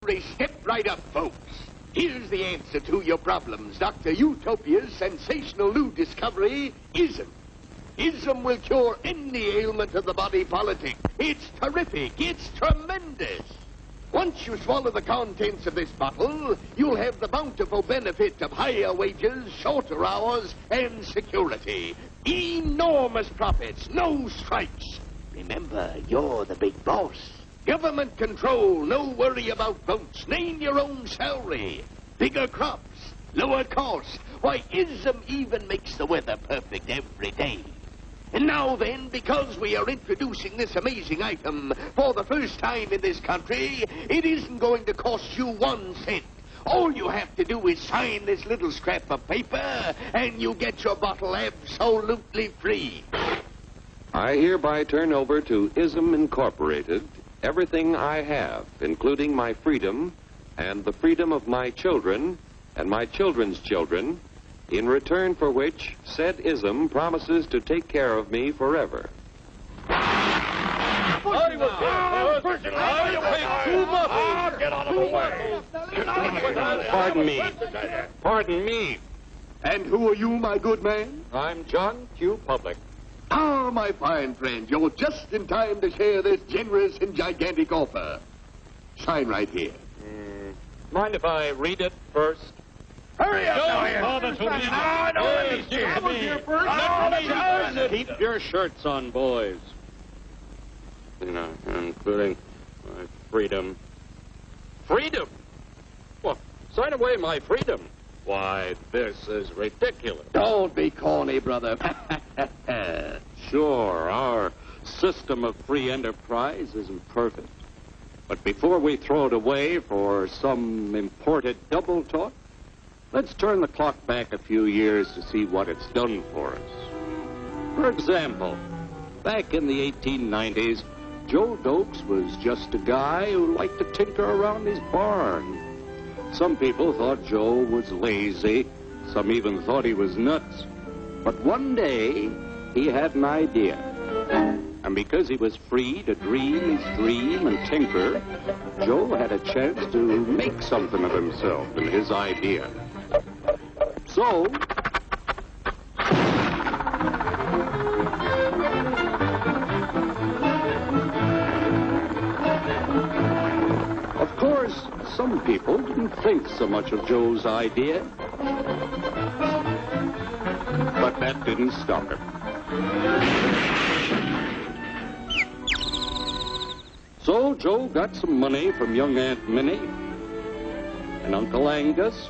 Step right up, folks. Here's the answer to your problems. Dr. Utopia's sensational new discovery, ism. Ism will cure any ailment of the body politic. It's terrific. It's tremendous. Once you swallow the contents of this bottle, you'll have the bountiful benefit of higher wages, shorter hours, and security. Enormous profits, no strikes. Remember, you're the big boss. Government control, no worry about votes. Name your own salary. Bigger crops, lower costs. Why, ism even makes the weather perfect every day. And now then, because we are introducing this amazing item for the first time in this country, it isn't going to cost you 1 cent. All you have to do is sign this little scrap of paper, and you get your bottle absolutely free. I hereby turn over to Ism Incorporated everything I have, including my freedom and the freedom of my children and my children's children, in return for which said ism promises to take care of me forever. Pardon me. Pardon me. And who are you, my good man? I'm John Q. Public. Ah, my fine friend, you're just in time to share this generous and gigantic offer. Sign right here. Mind if I read it first? Hurry up, Keep your shirts on, boys. You know, including my freedom. Freedom? Well, sign away my freedom. Why, this is ridiculous. Don't be corny, brother. Sure, our system of free enterprise isn't perfect. But before we throw it away for some imported double talk, let's turn the clock back a few years to see what it's done for us. For example, back in the 1890s, Joe Dokes was just a guy who liked to tinker around his barn. Some people thought Joe was lazy. Some even thought he was nuts. But one day, he had an idea. And because he was free to dream his dream and tinker, Joe had a chance to make something of himself and his idea. So, of course, some people didn't think so much of Joe's idea. But that didn't stop him. So Joe got some money from young Aunt Minnie and Uncle Angus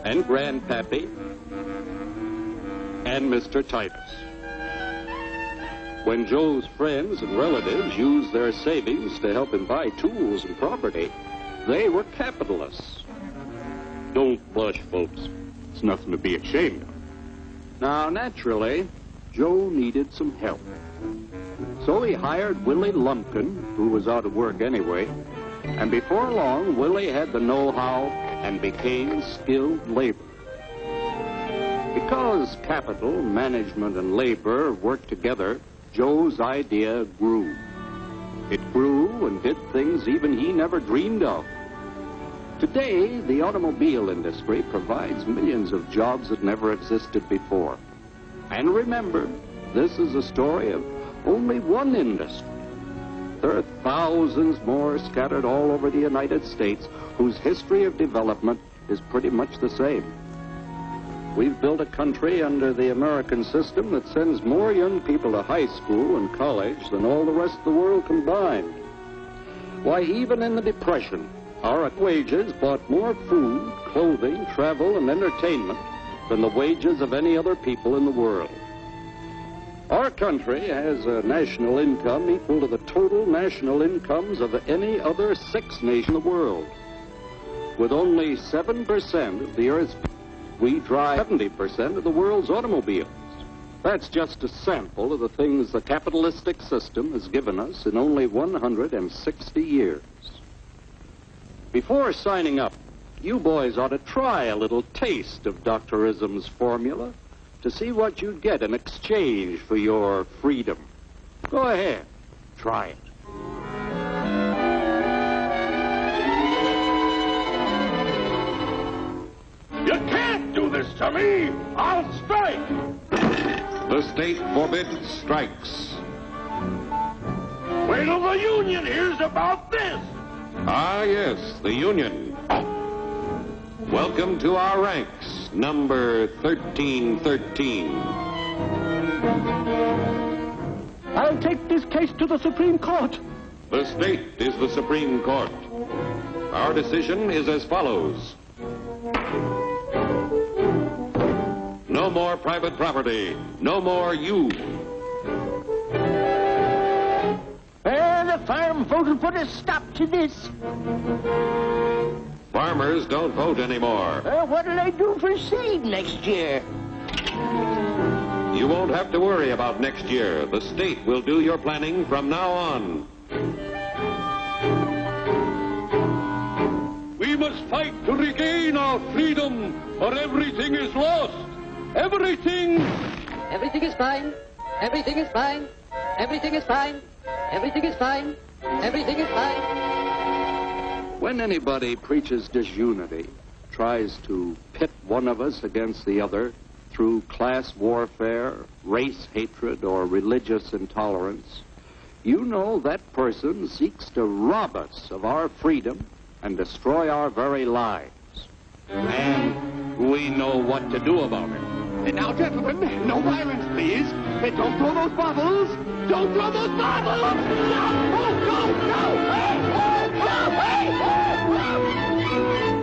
and Grandpappy and Mr. Titus. When Joe's friends and relatives used their savings to help him buy tools and property, they were capitalists. Don't blush, folks. It's nothing to be ashamed of. Now, naturally, Joe needed some help. So he hired Willie Lumpkin, who was out of work anyway, and before long, Willie had the know-how and became skilled labor. Because capital, management, and labor worked together, Joe's idea grew. It grew and did things even he never dreamed of. Today, the automobile industry provides millions of jobs that never existed before. And remember, this is a story of only one industry. There are thousands more scattered all over the United States whose history of development is pretty much the same. We've built a country under the American system that sends more young people to high school and college than all the rest of the world combined. Why, even in the Depression, our wages bought more food, clothing, travel, and entertainment than the wages of any other people in the world. Our country has a national income equal to the total national incomes of any other 6 nations in the world. With only 7% of the Earth's people, we drive 70% of the world's automobiles. That's just a sample of the things the capitalistic system has given us in only 160 years. Before signing up, you boys ought to try a little taste of Dr. Ism's formula to see what you'd get in exchange for your freedom. Go ahead, try it. to me, I'll strike! The state forbids strikes. Wait till the union hears about this! Ah, yes, the union. Welcome to our ranks, number 1313. I'll take this case to the Supreme Court. The state is the Supreme Court. Our decision is as follows. No more private property. No more you. The farm vote will put a stop to this. Farmers don't vote anymore. What'll I do for seed next year? You won't have to worry about next year. The state will do your planning from now on. We must fight to regain our freedom, or everything is lost. Everything! Everything is fine. Everything is fine. Everything is fine. Everything is fine. Everything is fine. When anybody preaches disunity, tries to pit one of us against the other through class warfare, race hatred, or religious intolerance, you know that person seeks to rob us of our freedom and destroy our very lives. And we know what to do about it. Now, gentlemen, no violence, please. Don't throw those bottles. Don't throw those bottles! No! Oh, no! No! Hey! Oh, no! Hey! Oh, no!